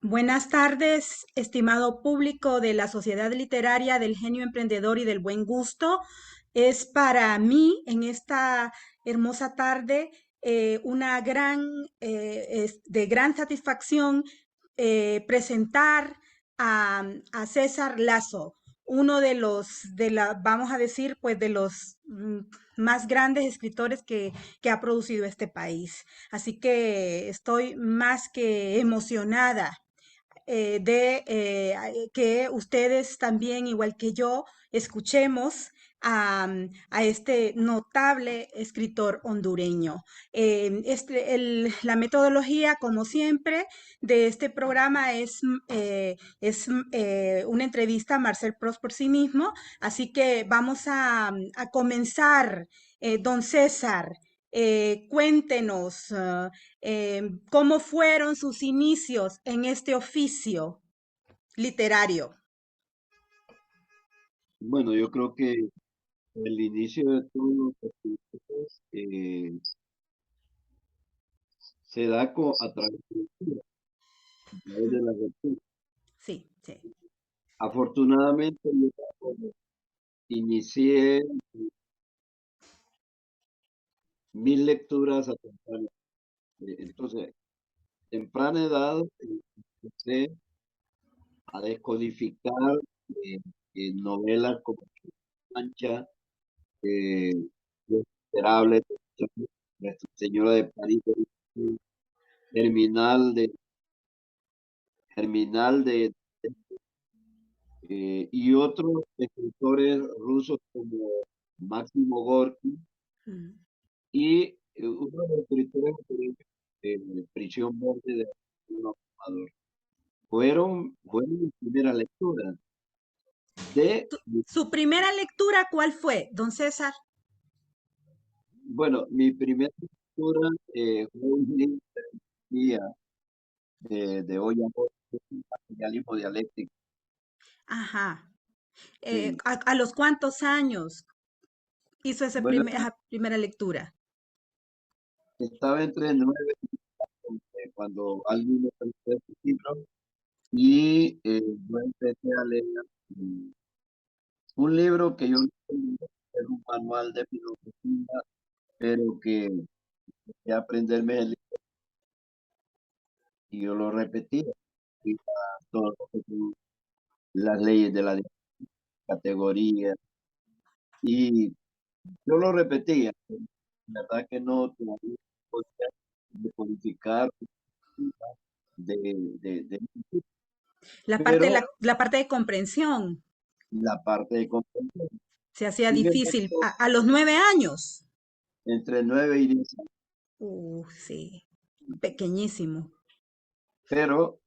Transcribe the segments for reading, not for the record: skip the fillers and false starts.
Buenas tardes, estimado público de la Sociedad Literaria del Genio Emprendedor y del Buen Gusto. Es para mí en esta hermosa tarde de gran satisfacción presentar a César Lazo, uno de vamos a decir, pues de los más grandes escritores que ha producido este país. Así que estoy más que emocionada que ustedes también, igual que yo, escuchemos a este notable escritor hondureño. La metodología, como siempre, de este programa es una entrevista a Marcel Prost por sí mismo, así que vamos a comenzar. Don César, cuéntenos, cómo fueron sus inicios en este oficio literario. Bueno, yo creo que el inicio de todos los escritores se da a través de la lectura. Sí, sí. Afortunadamente, yo inicié mis lecturas a entonces, temprana edad, empecé a descodificar eh, novelas como Mancha, eh, Los Miserables, Nuestra Señora de París, Germinal de Germinal y otros escritores rusos como Máximo Gorki Mm. y uno de los escritores de Prisión Verde de Amador. Fueron mis primeras lecturas de, ¿Su primera lectura cuál fue, don César? bueno, mi primera lectura fue un libro mía, de Oya Materialismo Dialéctico. Ajá. Sí. ¿A los cuántos años hizo Bueno, esa primera lectura? estaba entre 9 y 10 cuando alguien me prestó este libro. Y yo empecé a leer mm, un libro que yo no entendía, era un manual de filosofía, pero que quería aprenderme el libro y yo lo repetía. Y todo lo que son las leyes de la categoría. Y yo lo repetía. La verdad que no todavía podía decodificar de, de, pero La parte de comprensión la parte de comprender. se hacía Y me difícil costó a los 9 años. entre 9 y 10 años. Sí, pequeñísimo. Pero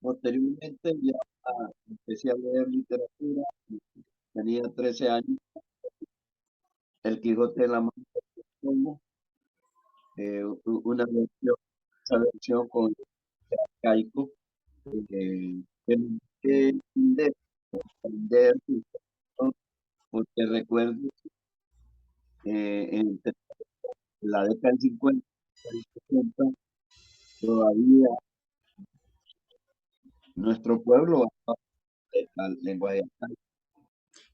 posteriormente ya empecé a leer literatura, tenía 13 años, El Quijote de la Mancha, como, una versión, esa versión con Caico, que no que entender, ¿no? Porque recuerdo en la década del 50 y 60, todavía nuestro pueblo hablaba el lenguaje arcaico.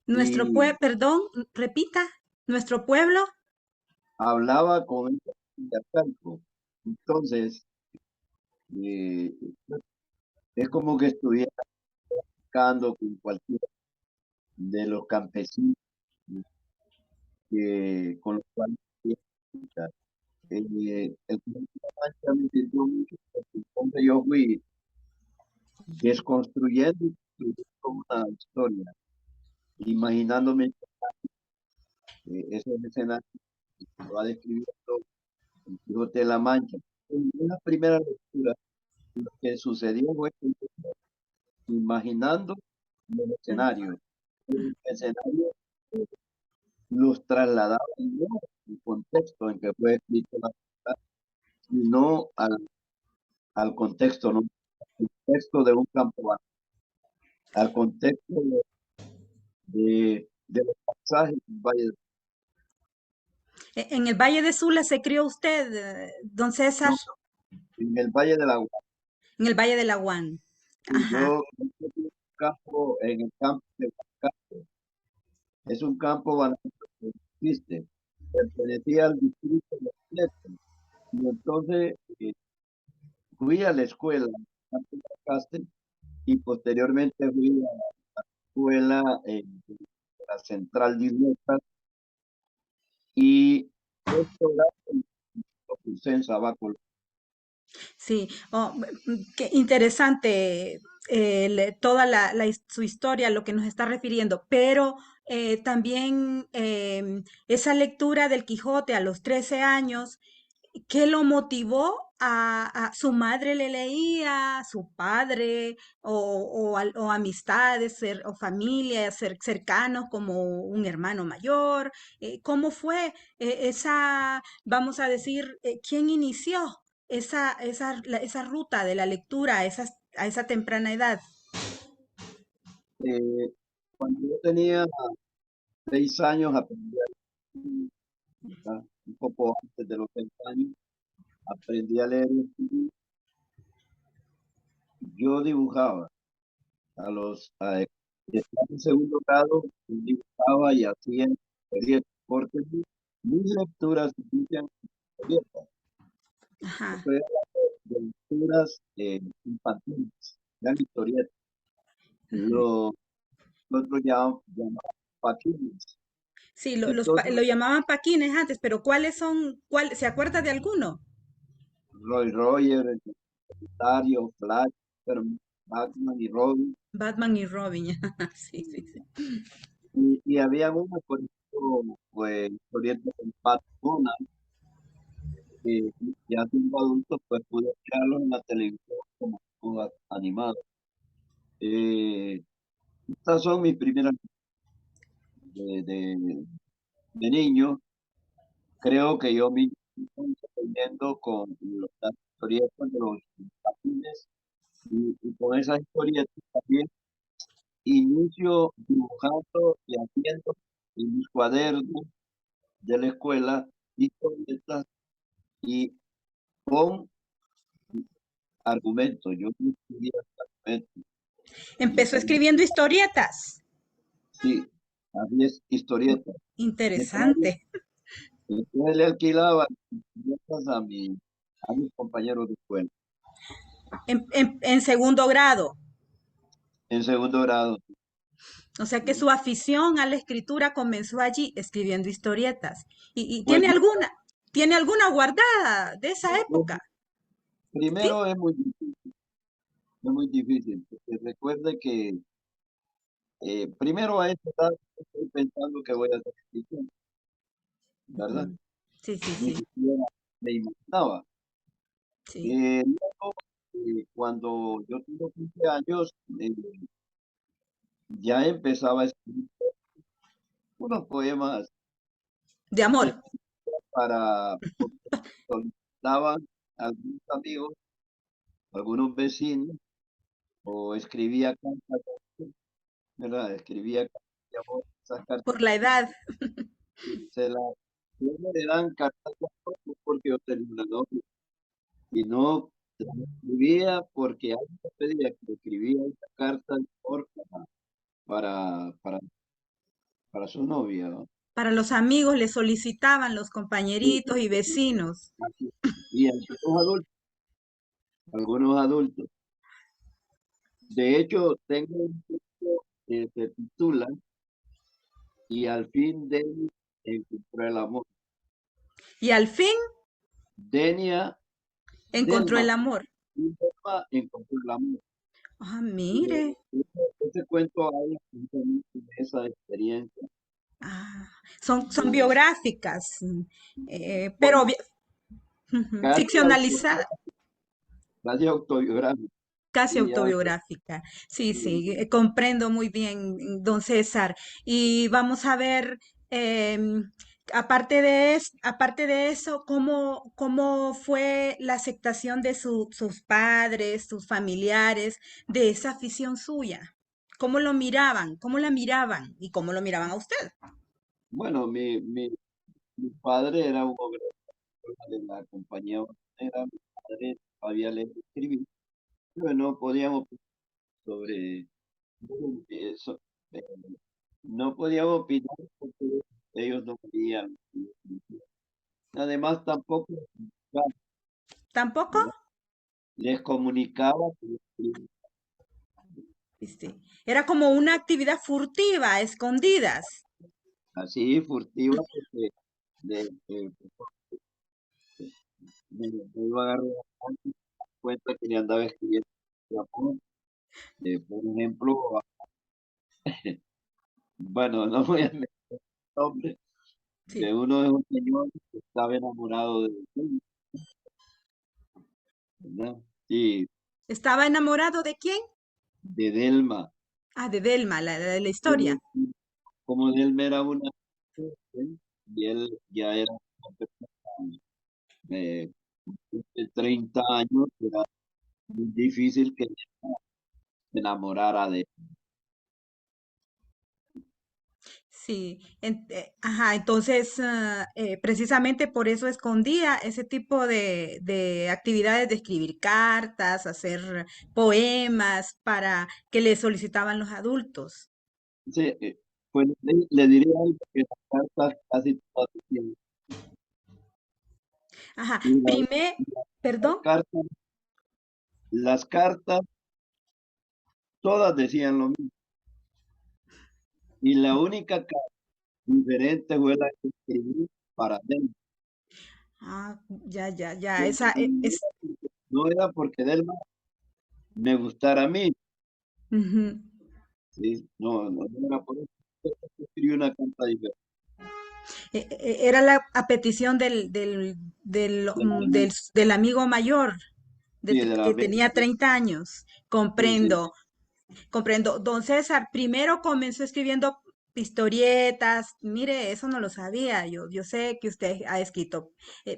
Y Perdón, repita, nuestro pueblo. hablaba con el lenguaje arcaico. Entonces, eh, es como que estuviera buscando con cualquiera de los campesinos con los cuales quería comunicar. El Quijote de la Mancha me sirvió mucho porque entonces yo fui desconstruyendo y construyendo una historia, imaginándome esos escenarios que va describiendo el Quijote de la Mancha. En una primera lectura, lo que sucedió fue que imaginando los escenarios, el escenario los trasladaba no al contexto en que fue escrito la novela, sino al contexto, ¿no? Al contexto de un campo, al contexto de los pasajes del Valle de En el Valle de Sula se crió usted, don César. no, en el Valle de la Agua. En el Valle de la Guan. Y Ajá. yo estoy en el campo de Huancayo. Es un campo banano que existe. Pertenecía al distrito de Atletas. Y entonces fui a la escuela antes de Caste, y posteriormente fui a la escuela de la Central de Atletas, y esto era lo cursé en Sabaco. Sí, oh, qué interesante toda su historia, lo que nos está refiriendo, pero también esa lectura del Quijote a los 13 años, ¿qué lo motivó su madre le leía, su padre o amistades o familia cercanos como un hermano mayor? ¿Cómo fue vamos a decir, quién inició esa ruta de la lectura a esa temprana edad? Eh, Cuando yo tenía 6 años aprendí a leer, ¿verdad? Un poco antes de los 6 años aprendí a leer y escribir. Yo dibujaba estaba en segundo grado, dibujaba y hacía historietas, porque mis lecturas inician con historietas. Ajá. Estoy hablando de lecturas infantiles, eran historietas. Ujú. Los otros llamaban paquines. Sí, Entonces, lo llamaban paquines antes, pero ¿cuáles son? ¿Se acuerda de alguno? Roy Roger, el Secretario, Flash, Batman y Robin. Batman y Robin. Sí, sí, sí. Y había una, por ejemplo, pues, historietas con Pat Donald, que ya siendo adulto, pues pude mirarlos en la televisión como dibujos animados. Eh, Estas son mis primeras de niño. Creo que yo me estoy sorprendiendo con las historietas de los patines, y con esas historietas también inicio dibujando y haciendo en mis cuadernos de la escuela historietas y con argumentos. Yo no escribía argumentos. Yo Empezó también, escribiendo historietas. sí, había historietas. Entonces, Interesante. entonces le alquilaba historietas a mis compañeros de escuela En segundo grado. en segundo grado. O sea que su afición a la escritura comenzó allí escribiendo historietas. ¿Y Pues tiene alguna guardada de esa época? ¿Sí? primero es muy difícil, porque recuerde que primero a esta edad estoy pensando que voy a ser escritor, ¿verdad? Ujú. Sí, sí, Ni sí, siquiera me imaginaba. sí. Luego, cuando yo tuve 15 años, ya empezaba a escribir unos poemas De de, amor. porque solicitaban algunos amigos, algunos vecinos, o escribía cartas, ¿verdad? Escribía cartas de amor. Esas cartas Por la edad. se las yo no le dan cartas de amor, no porque yo tenía una novia, sino las escribía porque alguien me pedía que le escribía esa carta de amor para, para, para su novia, ¿no? Para los amigos le solicitaban los Y, compañeritos y vecinos. y algunos adultos. De hecho, tengo un texto que se titula "Y al fin Denia encontró el amor". Y al fin Denia, encontró Delma, el amor. Delma encontró el amor. Ah, Eh, mire. ese cuento habla precisamente de esa experiencia. Ah, son De, biográficas, bueno, pero ujú, casi, ficcionalizadas. casi autobiográfico. Casi Y ya, autobiográfica. Sí, sí, eh, comprendo muy bien, don César. Y vamos a ver, em, aparte de eso, cómo fue la aceptación de sus padres, sus familiares, de esa afición suya? ¿Cómo lo miraban? ¿Cómo la miraban? ¿Y cómo lo miraban a usted? bueno, mi padre era un obrero de la compañía bananera. Mi padre sabía leer y escribir, no podíamos sobre eso, no podíamos opinar porque ellos no querían. Además, tampoco ¿Tampoco? les comunicaba Viste, era como una actividad furtiva, a escondidas. así furtiva porque le, eh, me iba a agarrar cuenta que le andaba escribiendo. Por ejemplo, bueno, no voy a meter nombre de Sí. uno de un señor que estaba enamorado de él, ¿verdad? Sí, ¿Estaba enamorado de quién? de Delma. Ah, de Delma, la de la historia. Él, como Delma era una mujer, y él ya era una persona de 30 años, era muy difícil que se enamorara de Sí, ajá, entonces precisamente por eso escondía ese tipo de actividades de escribir cartas, hacer poemas para que le solicitaban los adultos. sí, pues le diría algo que las cartas casi todas decían, Ajá, y las perdón. cartas, las cartas todas decían lo mismo. Y la única carta diferente fue la que escribí para Delma. Ah, ya, ya, ya, Pero esa es, no era porque Delma me gustara a mí, ujú. ¿sí? No, no era por eso. Escribí una carta diferente. Era la a petición De la, del amigo mayor sí, de la que vez. tenía 30 años. Sí, sí, Comprendo. Comprendo. Don César primero comenzó escribiendo historietas. Mire, eso no lo sabía. Yo sé que usted ha escrito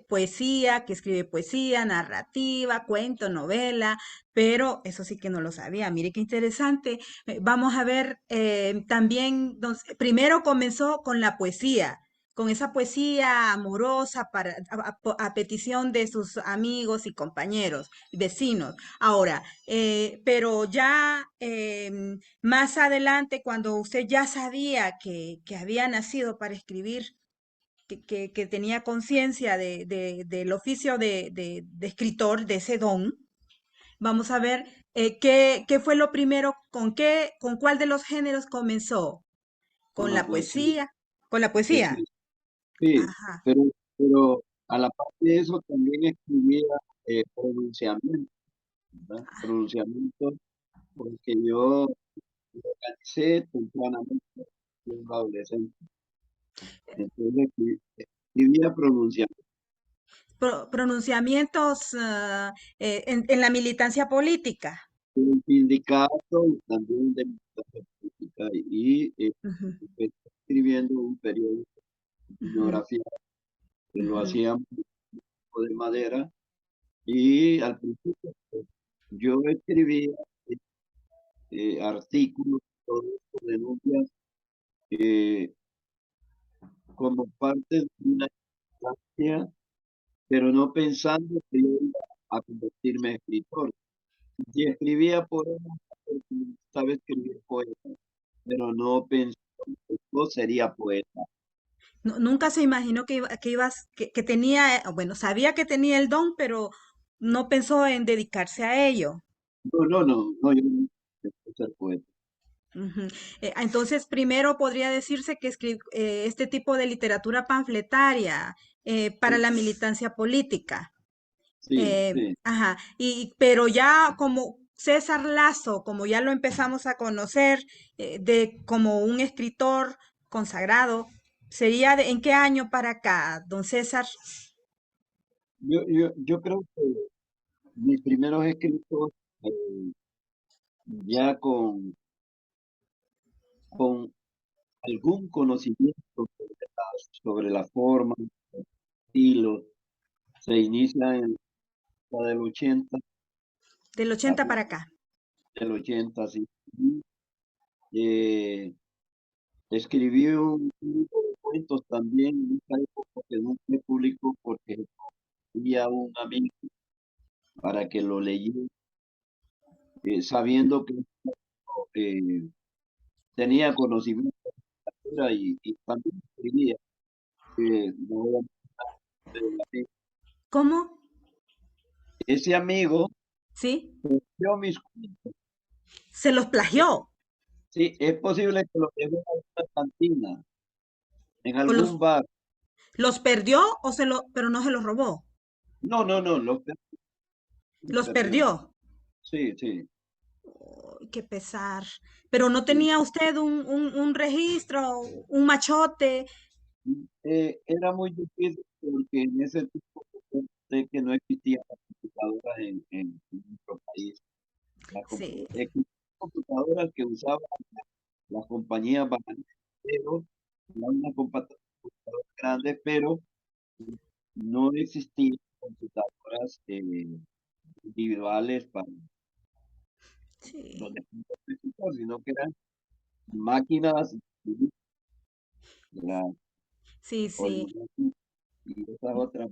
poesía, que escribe poesía, narrativa, cuento, novela, pero eso sí que no lo sabía. Mire qué interesante. Vamos a ver, también, primero comenzó con la poesía. Con esa poesía amorosa a petición de sus amigos y compañeros, vecinos. Ahora, pero ya más adelante, cuando usted ya sabía que había nacido para escribir, que tenía conciencia del oficio de escritor, de ese don, vamos a ver qué fue lo primero, con cuál de los géneros comenzó. con Con la la poesía. poesía, con la Sí, poesía. sí, sí, Ajá. pero a la parte de eso también escribía pronunciamiento, ¿verdad? Pronunciamiento, porque yo lo realicé tempranamente, siendo adolescente. Entonces escribía pronunciamiento Pronunciamientos en la militancia política. del sindicato y también de mi política. Y Ujú, empecé escribiendo un periódico de ujú, etnografía que lo ujú. hacíamos de madera. Y al principio pues, yo escribía artículos, todo esto, denuncias, eh, como parte de una instancia, pero no pensando que yo iba a convertirme en escritor. Y escribía poemas, porque me gustaba escribir poemas, pero no pensé que yo sería poeta. Nunca se imaginó que tenía, bueno, sabía que tenía el don, pero no pensó en dedicarse a ello. No, no, no, no, yo no pensé ser poeta. Ujú. Entonces, primero podría decirse que este tipo de literatura panfletaria para Sí, la militancia política. sí, sí. Ajá, pero ya como César Lazo, como ya lo empezamos a conocer, como un escritor consagrado, sería ¿en qué año para acá, don César? Yo creo que mis primeros escritos, ya con algún conocimiento sobre la forma, estilo, se inicia en la del 80, Del la 80 para acá. del 80, sí. Y, escribí un libro de cuentos también en esa época que no se publicó porque había un amigo para que lo leyera sabiendo que eh, tenía conocimiento de literatura y también escribía. No voy a- ¿Cómo? ese amigo ¿Sí? copió mis cuentos. Se los plagió. Sí, es posible que lo lleve a una cantina, en ¿O algún los, bar. los perdió o pero no se los robó? No, no, no, lo Los perdió. perdió. Sí, sí, Ay, qué pesar. Pero no sí. tenía usted un registro, un machote. Era muy difícil porque en ese tiempo de que no existían las computadoras en nuestro país. Sí, Existían computadoras que usaban las compañías bancarias, pero eran unas computadoras grandes, pero no existían computadoras individuales para sí, los escritores, sino que eran máquinas de la sí, sí. Olivetti y esas otras.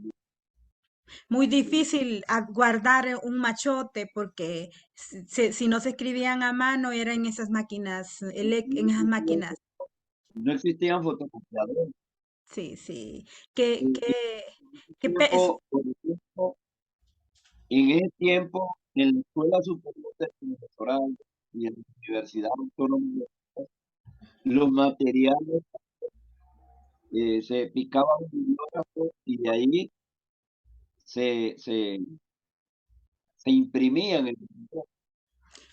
Muy difícil guardar un machote porque si no se escribían a mano era en esas máquinas, No en esas existían, máquinas. no existían fotocopiadoras. Sí, sí. ¿Qué, En qué, ese qué pes- tiempo, por ejemplo, en ese tiempo, en la Escuela Superior de Profesorado y en la Universidad Autónoma, los materiales se picaba un bibliógrafo y de ahí se, se, se imprimían en el bibliógrafo.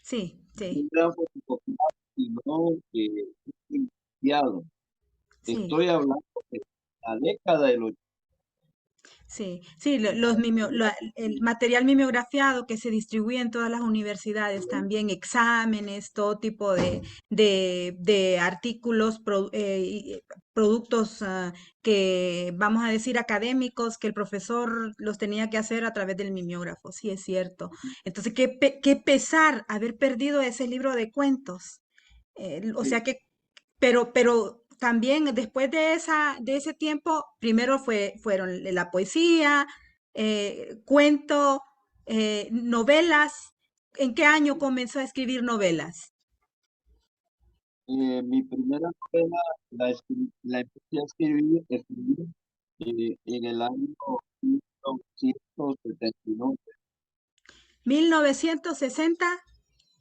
Sí, No sí, eran fotocopiados, sino impreso. sí. Estoy hablando de la década de los Sí, sí, el material mimeografiado que se distribuye en todas las universidades, también exámenes, todo tipo de artículos, productos que vamos a decir académicos que el profesor los tenía que hacer a través del mimeógrafo, sí es cierto. Entonces, qué pesar haber perdido ese libro de cuentos. O sea sí, que pero también después de ese tiempo, primero fueron la poesía, cuento, novelas. ¿En qué año comenzó a escribir novelas? mi primera novela la empecé a escribir en el año 1979. 1960,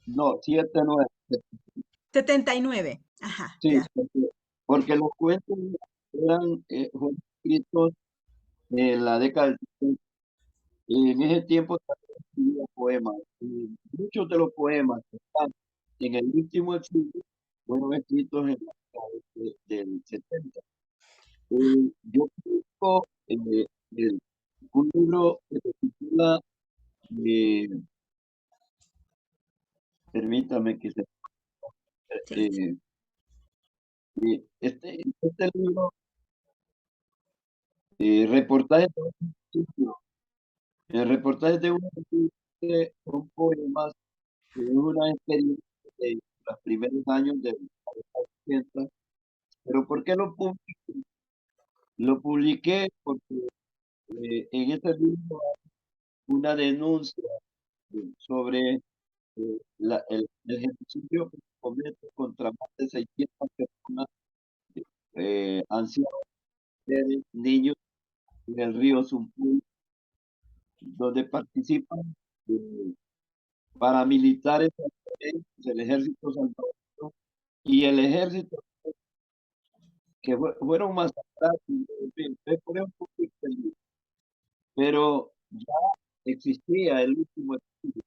No, 79. 79. Ajá, Sí, ya. porque los cuentos fueron escritos en la década del 70. En ese tiempo también escribía poemas. Y muchos de los poemas que están en el último exilio fueron escritos en la década del 70. Yo publico el- un libro que se titula, eh, permítame que se... Sí, sí, eh, este libro, reportajes de un sitio, el reportaje de un poemas de una experiencia de los primeros años de los 80. Pero ¿por qué lo publiqué? Lo publiqué porque en este libro hay una denuncia sobre el genocidio que se comete contra más de 600 personas, ancianos, mujeres, niños, en el río Zumpul, donde participan eh, paramilitares del ejército salvadoreño y el ejército que fueron masacrados. En fin, es por eso que pero ya existía el último estudio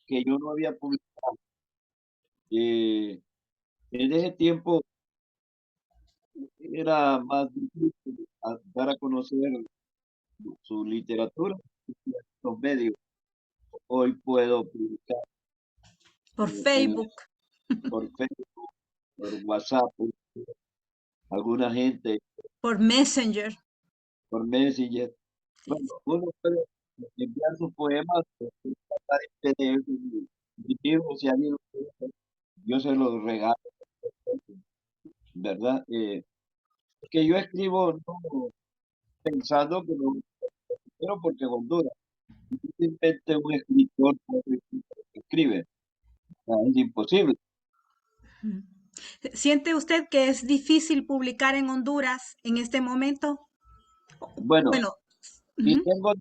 que yo no había publicado. Eh, en ese tiempo era más difícil dar a conocer su literatura en los medios. Hoy puedo publicar por en Facebook, por Facebook, por WhatsApp, por alguna gente, por Messenger. por Messenger. Sí, Bueno, uno puede enviar sus poemas, pasar en PDF, y libro, si alguien lo quiere, yo se los regalo, ¿verdad? Que yo escribo no pensando que lo pero porque Honduras, simplemente un escritor, que escribe. es imposible. Ujú. ¿Siente usted que es difícil publicar en Honduras en este momento? Bueno, Bueno, si ujú, tengo,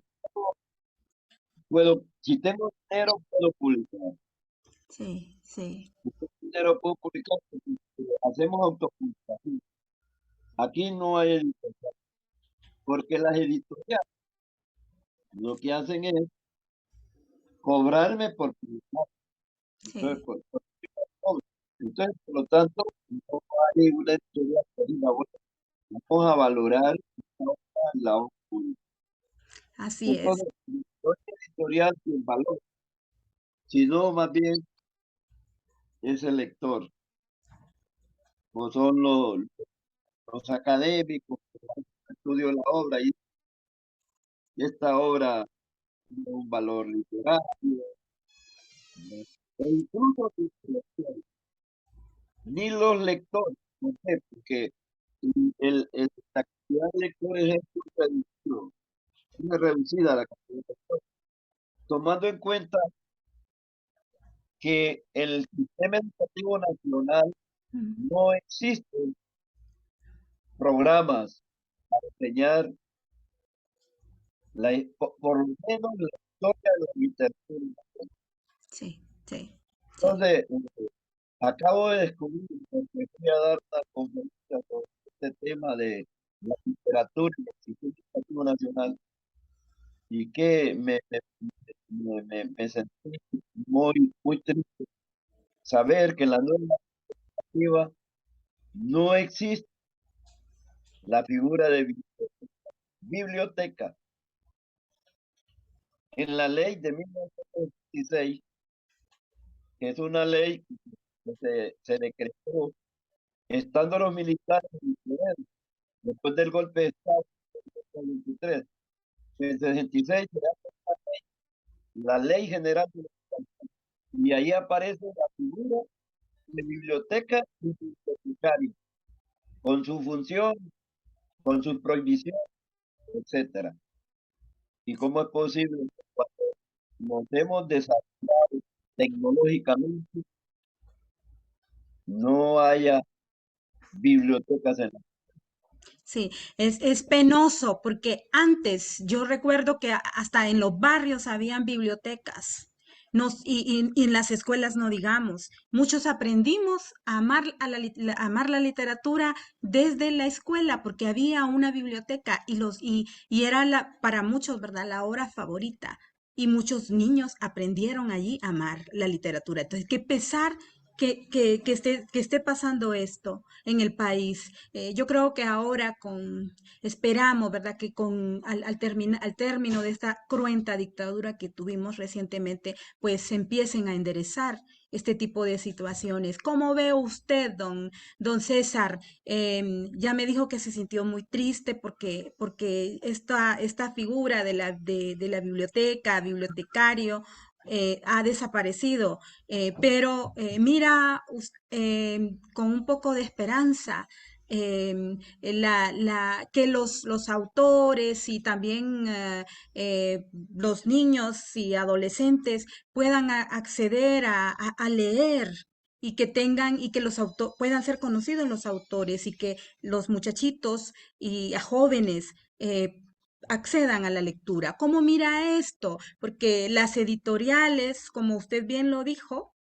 si tengo dinero, puedo publicar. sí, sí, Si tengo dinero, puedo publicar porque hacemos autopublicación. Aquí no hay editorial, porque las editoriales lo que hacen es cobrarme por publicar. Entonces, sí, cobro. Entonces, por lo tanto, no hay una editorial que diga, bueno, vamos a valorar esta obra, la obra pública. así es. Entonces, no es editorial quien valora, sino más bien es el lector, o son los académicos que estudian la obra y esta obra tiene un valor literario, ¿no? E incluso sus lectores, ni los lectores, ¿por qué? Porque la cantidad de lectores es muy reducida la cantidad de lectores, tomando en cuenta que el sistema educativo nacional Ujú, no existen programas para enseñar por lo menos la historia de la literatura. sí, sí, sí. Entonces, acabo de descubrir, porque fui a dar una conferencia sobre este tema de la literatura y el sistema educativo nacional, y que me sentí muy triste saber que en la nueva normativa no existe la figura de biblioteca. En la ley de 1926, que es una ley que se decretó estando los militares en el poder, después del golpe de Estado en el 23, en el 66 se hace la Ley General de Educación, y ahí aparece la figura de biblioteca y bibliotecario, con su función, con sus prohibiciones, etcétera. ¿Y cómo es posible que cuando nos hemos desarrollado tecnológicamente no haya bibliotecas en la... Sí, es penoso porque antes yo recuerdo que hasta en los barrios habían bibliotecas. Y en las escuelas no digamos. Muchos aprendimos a amar, a amar la literatura desde la escuela porque había una biblioteca y era para muchos, ¿verdad? La hora favorita. Y muchos niños aprendieron allí a amar la literatura. Entonces, qué pesar que esté pasando esto en el país. Yo creo que ahora esperamos, ¿verdad? Que al término de esta cruenta dictadura que tuvimos recientemente, pues se empiecen a enderezar este tipo de situaciones. ¿Cómo ve usted, don César? Ya me dijo que se sintió muy triste porque esta figura de la biblioteca, bibliotecario, ha desaparecido, pero mira con un poco de esperanza que los autores y también los niños y adolescentes puedan acceder a leer y que tengan y que puedan ser conocidos los autores y que los muchachitos y a jóvenes accedan a la lectura. ¿Cómo mira esto? Porque las editoriales, como usted bien lo dijo,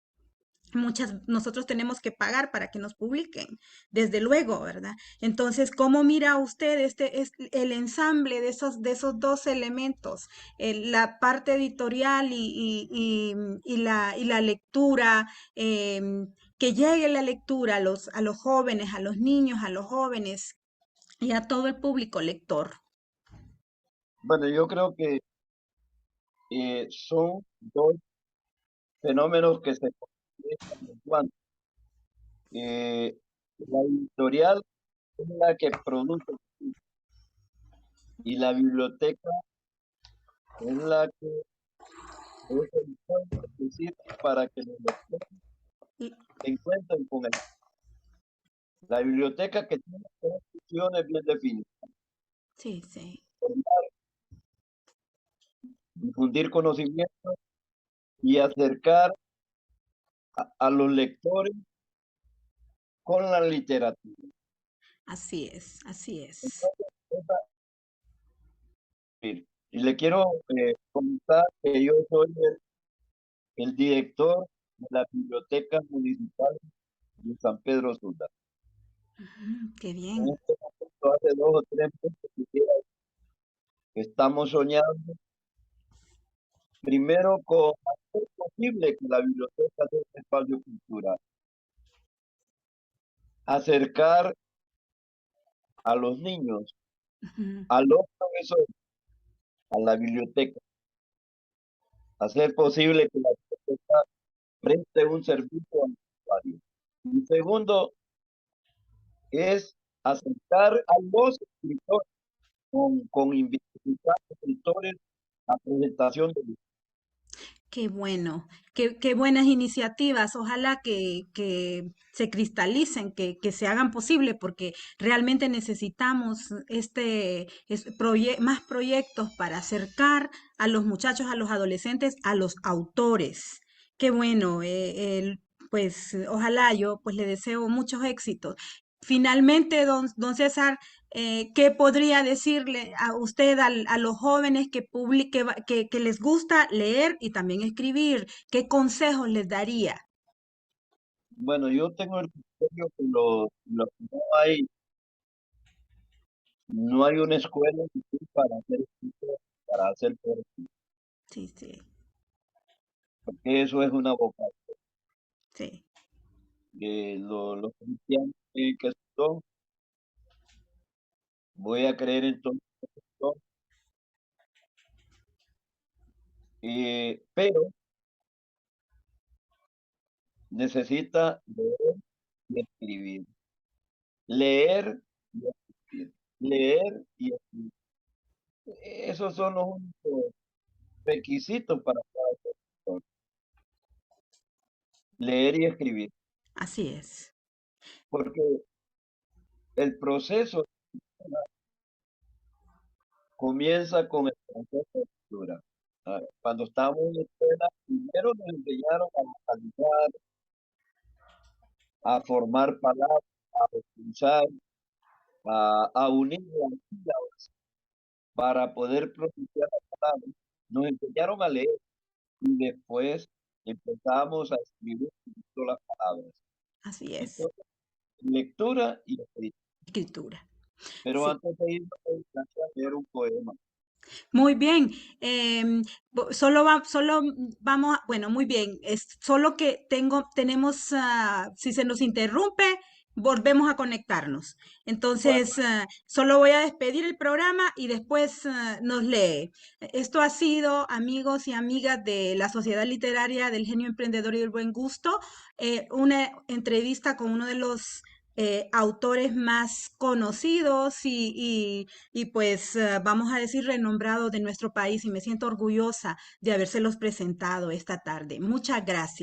nosotros tenemos que pagar para que nos publiquen, desde luego, ¿verdad? Entonces, ¿cómo mira usted es el ensamble de esos dos elementos, la parte editorial y la lectura, que llegue la lectura a los jóvenes, a los niños, a los jóvenes y a todo el público lector? Bueno, yo creo que son dos fenómenos que se complementan en cuanto. La editorial es la que produce y la biblioteca es la que es el puente que sirve para que los lectores Y- se encuentren con él. La biblioteca que tiene tres funciones bien definidas: Sí, sí, difundir conocimiento y acercar a los lectores con la literatura. Así es, así es. Entonces, y le quiero contar que yo soy el director de la Biblioteca Municipal de San Pedro Sula. Qué En bien. este momento, hace 2 o 3 meses, que estamos soñando primero con hacer posible que la biblioteca sea un espacio cultural, acercar a los niños, Ujú. a los profesores, a la biblioteca, hacer posible que la biblioteca preste un servicio al usuario. Y segundo, es acercar a los escritores con invitados escritores a presentación de libros. Qué bueno, qué buenas iniciativas. Ojalá que se cristalicen, que se hagan posible, porque realmente necesitamos más proyectos para acercar a los muchachos, a los adolescentes, a los autores. Qué bueno, pues ojalá yo pues le deseo muchos éxitos. Finalmente, don César, ¿qué podría decirle a usted, a los jóvenes que les gusta leer y también escribir? ¿Qué consejos les daría? Bueno, yo tengo el criterio que no hay una escuela para hacer escritor, para hacer poesía, Sí, sí, porque eso es una vocación. sí. Los cristianos que son, voy a creer en todo, pero necesita leer y escribir. Leer y escribir. Leer y escribir. Esos son los únicos requisitos para cada escritor. Leer y escribir. Así es, Porque el proceso comienza con el proceso de lectura. Cuando estábamos en la escuela, primero nos enseñaron a vocalizar, a formar palabras, a escuchar, a unir las sílabas para poder pronunciar las palabras. Nos enseñaron a leer y después empezamos a escribir las palabras. así es. Entonces, lectura y escritura. Escritura. Pero Sí. antes de irnos, me gustaría leer un poema. Muy bien. Solo vamos, bueno, muy bien. Es solo que tenemos, si se nos interrumpe, volvemos a conectarnos. Bueno, Entonces, solo voy a despedir el programa y después nos lee. Esto ha sido, amigos y amigas de la Sociedad Literaria del Genio Emprendedor y del Buen Gusto, una entrevista con uno de los autores más conocidos y pues vamos a decir renombrados de nuestro país y me siento orgullosa de habérselos presentado esta tarde. Muchas gracias.